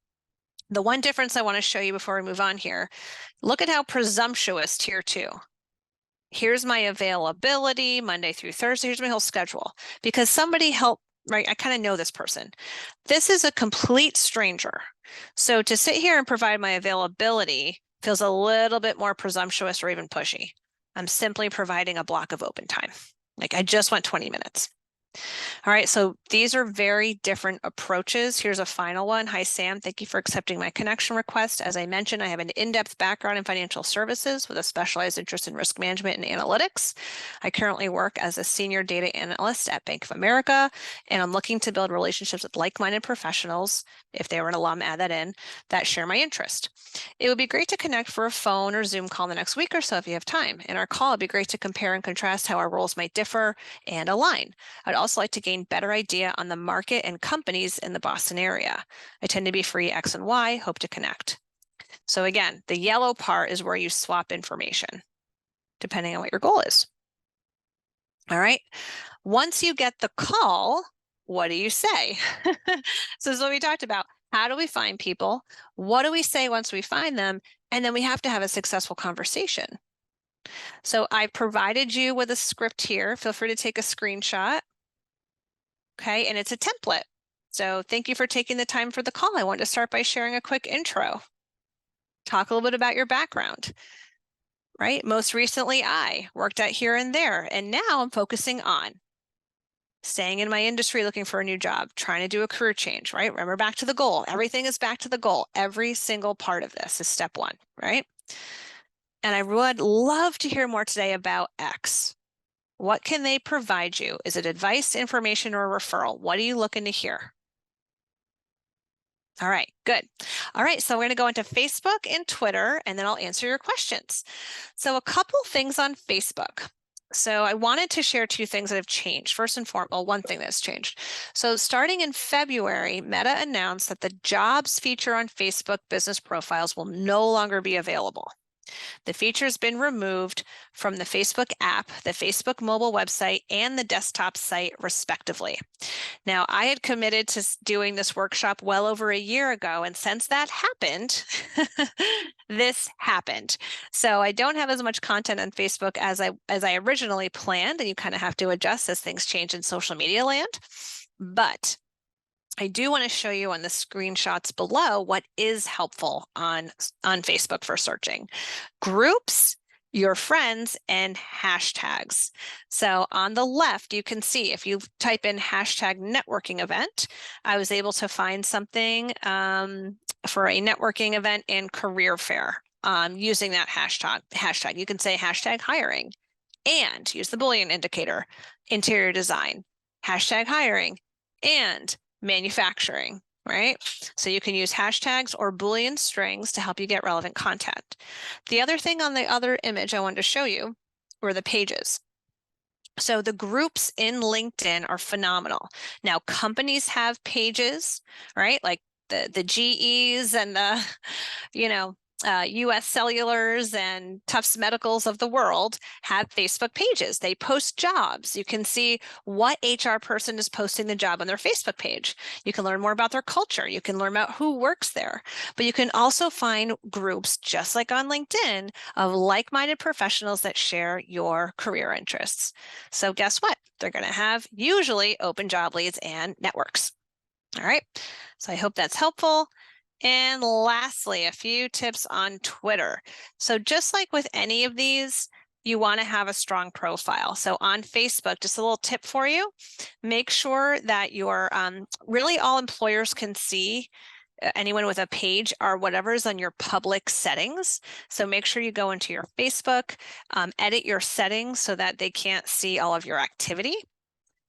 the one difference I want to show you before we move on here, look at how presumptuous tier 2. Here's my availability, Monday through Thursday. Here's my whole schedule. Because somebody helped, right? I kind of know this person. This is a complete stranger. So to sit here and provide my availability feels a little bit more presumptuous or even pushy. I'm simply providing a block of open time. Like I just want 20 minutes. All right, so these are very different approaches. Here's a final one. Hi, Sam. Thank you for accepting my connection request. As I mentioned, I have an in-depth background in financial services with a specialized interest in risk management and analytics. I currently work as a senior data analyst at Bank of America, and I'm looking to build relationships with like-minded professionals, if they were an alum, add that in, that share my interest. It would be great to connect for a phone or Zoom call the next week or so if you have time. In our call, it'd be great to compare and contrast how our roles might differ and align. I'd also like to gain better idea on the market and companies in the Boston area. I tend to be free X and Y, hope to connect. So again, the yellow part is where you swap information, depending on what your goal is. All right. Once you get the call, what do you say? So this is what we talked about. How do we find people? What do we say once we find them? And then we have to have a successful conversation. So I provided you with a script here. Feel free to take a screenshot. Okay, and it's a template. So thank you for taking the time for the call. I want to start by sharing a quick intro. Talk a little bit about your background, right? Most recently, I worked at here and there, and now I'm focusing on staying in my industry, looking for a new job, trying to do a career change, right? Remember, back to the goal. Everything is back to the goal. Every single part of this is step one, right? And I would love to hear more today about X. What can they provide you? Is it advice, information, or referral? What are you looking to hear? All right, good. All right, so we're going to go into Facebook and Twitter, and then I'll answer your questions. So a couple things on Facebook. So I wanted to share two things that have changed. First and foremost, well, one thing that's changed. So starting in February, Meta announced that the jobs feature on Facebook business profiles will no longer be available. The feature's been removed from the Facebook app, the Facebook mobile website, and the desktop site, respectively. Now, I had committed to doing this workshop well over a year ago, and since that happened, this happened. So I don't have as much content on Facebook as I originally planned, and you kind of have to adjust as things change in social media land. But I do want to show you on the screenshots below what is helpful on Facebook for searching. Groups, your friends, and hashtags. So on the left, you can see if you type in hashtag networking event, I was able to find something for a networking event and career fair using that hashtag. You can say hashtag hiring and use the Boolean indicator, interior design, hashtag hiring, and manufacturing, right? So you can use hashtags or Boolean strings to help you get relevant content. The other thing on the other image I wanted to show you were the pages. So the groups in LinkedIn are phenomenal. Now, companies have pages, right? Like the GEs and the, US Cellulars and Tufts Medicals of the world have Facebook pages. They post jobs. You can see what HR person is posting the job on their Facebook page. You can learn more about their culture. You can learn about who works there. But you can also find groups, just like on LinkedIn, of like-minded professionals that share your career interests. So guess what? They're going to have usually open job leads and networks. All right. So I hope that's helpful. And lastly, a few tips on Twitter. So just like with any of these, you want to have a strong profile. So on Facebook, just a little tip for you, make sure that your really all employers can see anyone with a page or whatever is on your public settings. So make sure you go into your Facebook, edit your settings so that they can't see all of your activity.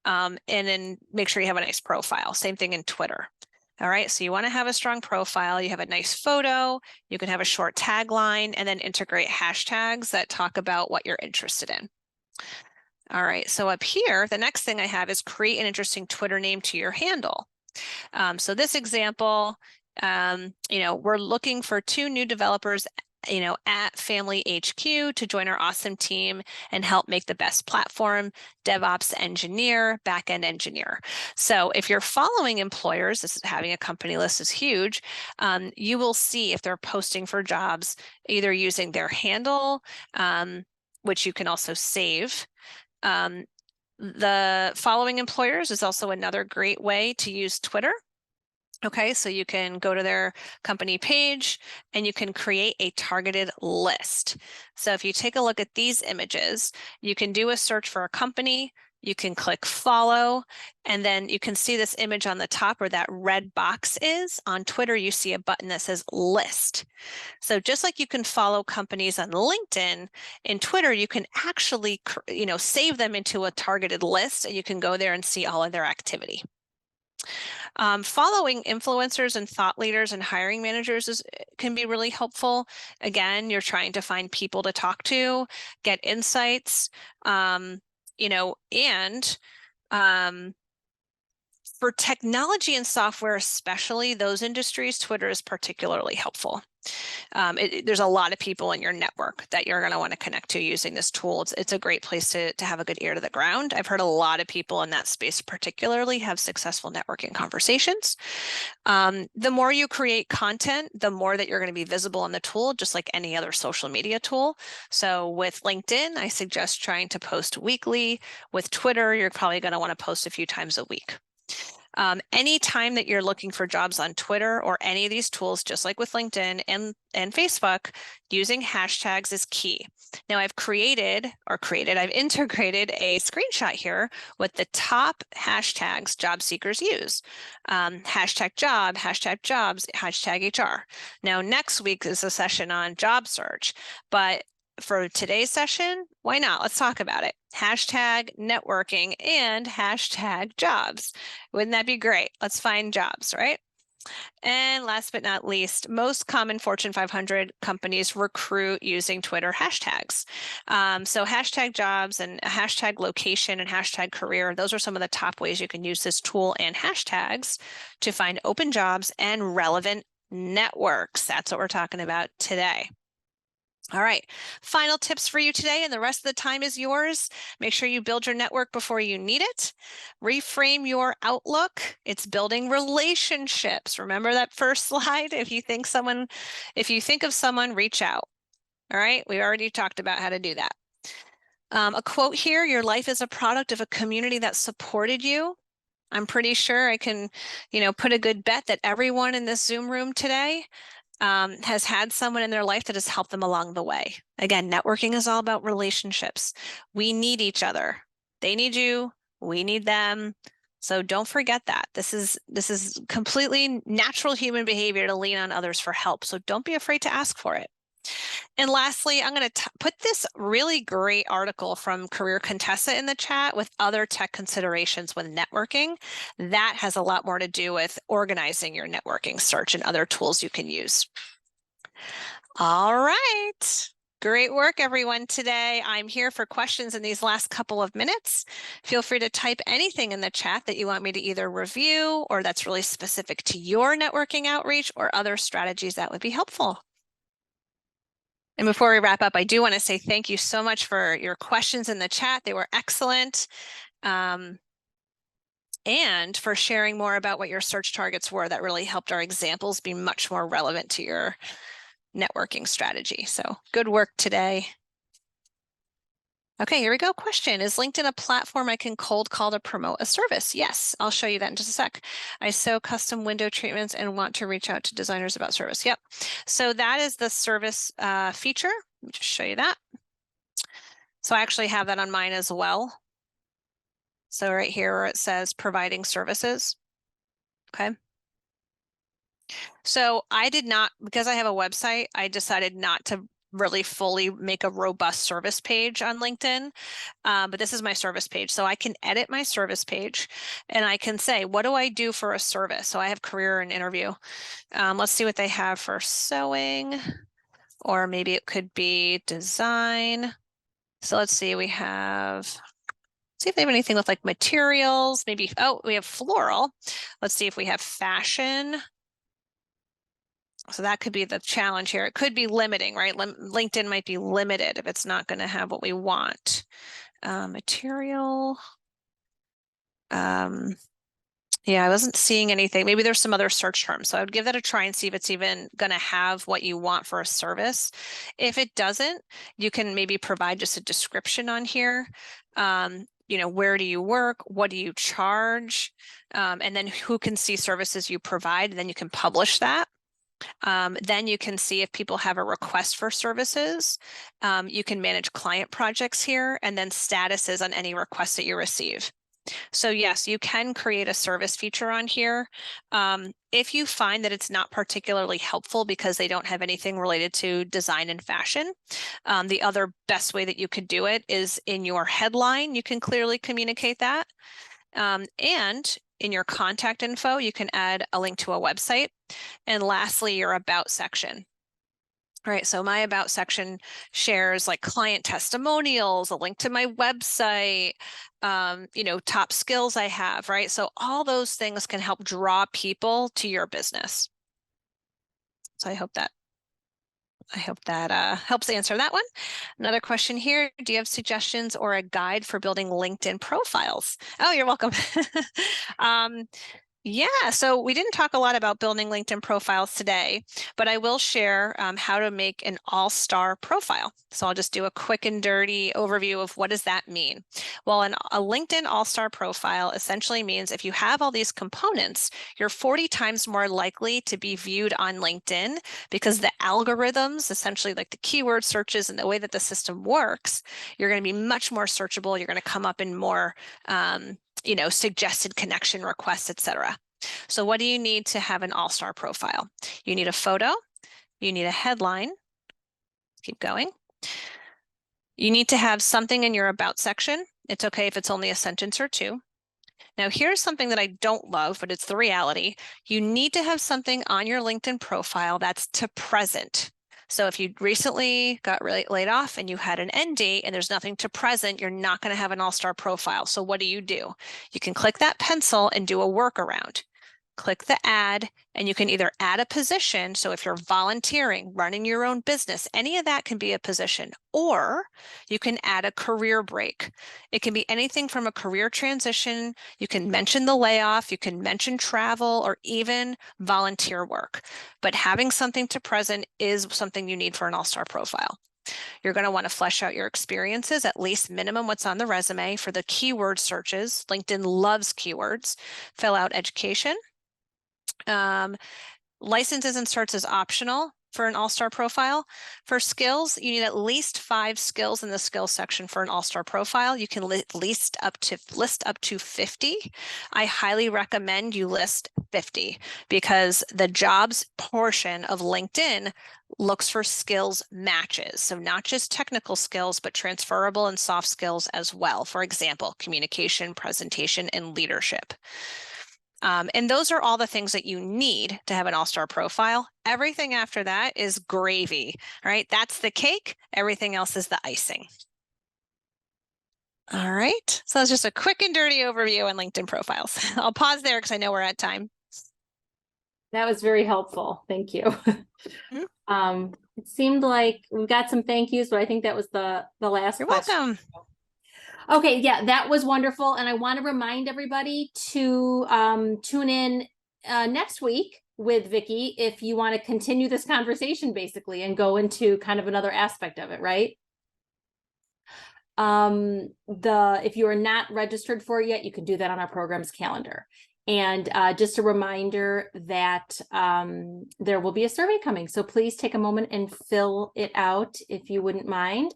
And then make sure you have a nice profile. Same thing in Twitter. All right, so you want to have a strong profile, you have a nice photo, you can have a short tagline, and then integrate hashtags that talk about what you're interested in. All right, so up here, the next thing I have is create an interesting Twitter name to your handle. So this example, we're looking for 2 new developers at Family HQ to join our awesome team and help make the best platform, DevOps engineer, backend engineer. So if you're following employers, having a company list is huge. You will see if they're posting for jobs, either using their handle, which you can also save. The following employers is also another great way to use Twitter. Okay, so you can go to their company page and you can create a targeted list. So if you take a look at these images, you can do a search for a company, you can click follow, and then you can see this image on the top where that red box is. On Twitter, you see a button that says list. So just like you can follow companies on LinkedIn, in Twitter, you can actually, save them into a targeted list, and you can go there and see all of their activity. Following influencers and thought leaders and hiring managers can be really helpful. Again, you're trying to find people to talk to, get insights, and for technology and software, especially those industries, Twitter is particularly helpful. There's a lot of people in your network that you're going to want to connect to using this tool. It's a great place to have a good ear to the ground. I've heard a lot of people in that space particularly have successful networking conversations. The more you create content, the more that you're going to be visible on the tool, just like any other social media tool. So with LinkedIn, I suggest trying to post weekly. With Twitter, you're probably going to want to post a few times a week. Anytime that you're looking for jobs on Twitter or any of these tools, just like with LinkedIn and Facebook, using hashtags is key. Now I've integrated a screenshot here with the top hashtags job seekers use. Hashtag job, hashtag jobs, hashtag HR. Now next week is a session on job search, but for today's session, why not? Let's talk about it. Hashtag networking and hashtag jobs. Wouldn't that be great? Let's find jobs, right? And last but not least, most common Fortune 500 companies recruit using Twitter hashtags. So hashtag jobs and hashtag location and hashtag career, those are some of the top ways you can use this tool and hashtags to find open jobs and relevant networks. That's what we're talking about today. All right, final tips for you today, and the rest of the time is yours. Make sure you build your network before you need it. Reframe your outlook. It's building relationships. Remember that first slide? If you think of someone, reach out. All right, we already talked about how to do that. A quote here, your life is a product of a community that supported you. I'm pretty sure I can, put a good bet that everyone in this Zoom room today has had someone in their life that has helped them along the way. Again, networking is all about relationships. We need each other. They need you. We need them. So don't forget that. This is completely natural human behavior to lean on others for help. So don't be afraid to ask for it. And lastly, I'm going to put this really great article from Career Contessa in the chat with other tech considerations with networking. That has a lot more to do with organizing your networking search and other tools you can use. All right. Great work, everyone, today. I'm here for questions in these last couple of minutes. Feel free to type anything in the chat that you want me to either review or that's really specific to your networking outreach or other strategies that would be helpful. And before we wrap up, I do want to say thank you so much for your questions in the chat. They were excellent. And for sharing more about what your search targets were. That really helped our examples be much more relevant to your networking strategy. So good work today. Okay, here we go. Question, is LinkedIn a platform I can cold call to promote a service? Yes, I'll show you that in just a sec. I sew custom window treatments and want to reach out to designers about service. Yep. So that is the service feature. Let me just show you that. So I actually have that on mine as well. So right here where it says providing services. Okay. So I did not, because I have a website, I decided not to really fully make a robust service page on LinkedIn. But this is my service page. So I can edit my service page and I can say, what do I do for a service? So I have career and interview. Let's see what they have for sewing, or maybe it could be design. So let's see, we have, see if they have anything with like materials, maybe, oh, we have floral. Let's see if we have fashion. So that could be the challenge here. It could be limiting, right? LinkedIn might be limited if it's not going to have what we want. Material. Yeah, I wasn't seeing anything. Maybe there's some other search terms. So I would give that a try and see if it's even going to have what you want for a service. If it doesn't, you can maybe provide just a description on here. Where do you work? What do you charge? And then who can see services you provide? And then you can publish that. Then you can see if people have a request for services. You can manage client projects here, and then statuses on any requests that you receive. So yes, you can create a service feature on here. If you find that it's not particularly helpful because they don't have anything related to design and fashion, the other best way that you could do it is in your headline. You can clearly communicate that. And in your contact info, you can add a link to a website. And lastly, your about section. All right, so my about section shares like client testimonials, a link to my website, top skills I have, right? So all those things can help draw people to your business. So I hope that helps answer that one. Another question here, do you have suggestions or a guide for building LinkedIn profiles? Oh, you're welcome. Yeah, so we didn't talk a lot about building LinkedIn profiles today, but I will share how to make an all-star profile. So I'll just do a quick and dirty overview of what does that mean. Well, a LinkedIn all-star profile essentially means if you have all these components, you're 40 times more likely to be viewed on LinkedIn because the algorithms, essentially like the keyword searches and the way that the system works, you're going to be much more searchable. You're going to come up in more suggested connection requests, etc. So what do you need to have an all-star profile? You need a photo, you need a headline, keep going. You need to have something in your about section. It's okay if it's only a sentence or two. Now here's something that I don't love, but it's the reality. You need to have something on your LinkedIn profile that's to present. So if you recently got laid off and you had an end date and there's nothing to present, you're not going to have an all-star profile. So what do? You can click that pencil and do a workaround. Click the add, and you can either add a position. So if you're volunteering, running your own business, any of that can be a position, or you can add a career break. It can be anything from a career transition. You can mention the layoff, you can mention travel, or even volunteer work. But having something to present is something you need for an all-star profile. You're going to want to flesh out your experiences, at least minimum what's on the resume. For the keyword searches, LinkedIn loves keywords. Fill out education. Licenses and certs is optional for an all-star profile. For skills, you need at least 5 skills in the skills section for an all-star profile. You can list up to 50. I highly recommend you list 50 because the jobs portion of LinkedIn looks for skills matches. So not just technical skills, but transferable and soft skills as well. For example, communication, presentation, and leadership. And those are all the things that you need to have an all-star profile. Everything after that is gravy, right? That's the cake. Everything else is the icing. All right. So that's just a quick and dirty overview on LinkedIn profiles. I'll pause there because I know we're at time. That was very helpful. Thank you. It seemed like we've got some thank yous, but I think that was the last You're question. welcome. Okay, yeah, that was wonderful. And I want to remind everybody to tune in next week with Vicky if you want to continue this conversation basically and go into kind of another aspect of it, right? If you are not registered for it yet, you can do that on our program's calendar. And just a reminder that there will be a survey coming. So please take a moment and fill it out if you wouldn't mind.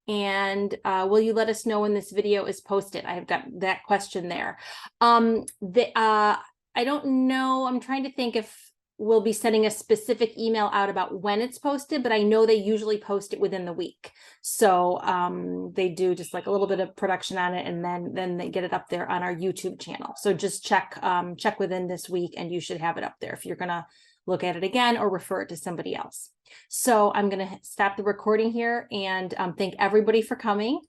And will you let us know when this video is posted? I've got that question there. I don't know. I'm trying to think if we'll be sending a specific email out about when it's posted, but I know they usually post it within the week. So they do just like a little bit of production on it, and then they get it up there on our YouTube channel. So just check within this week and you should have it up there if you're gonna look at it again or refer it to somebody else. So I'm going to stop the recording here and thank everybody for coming.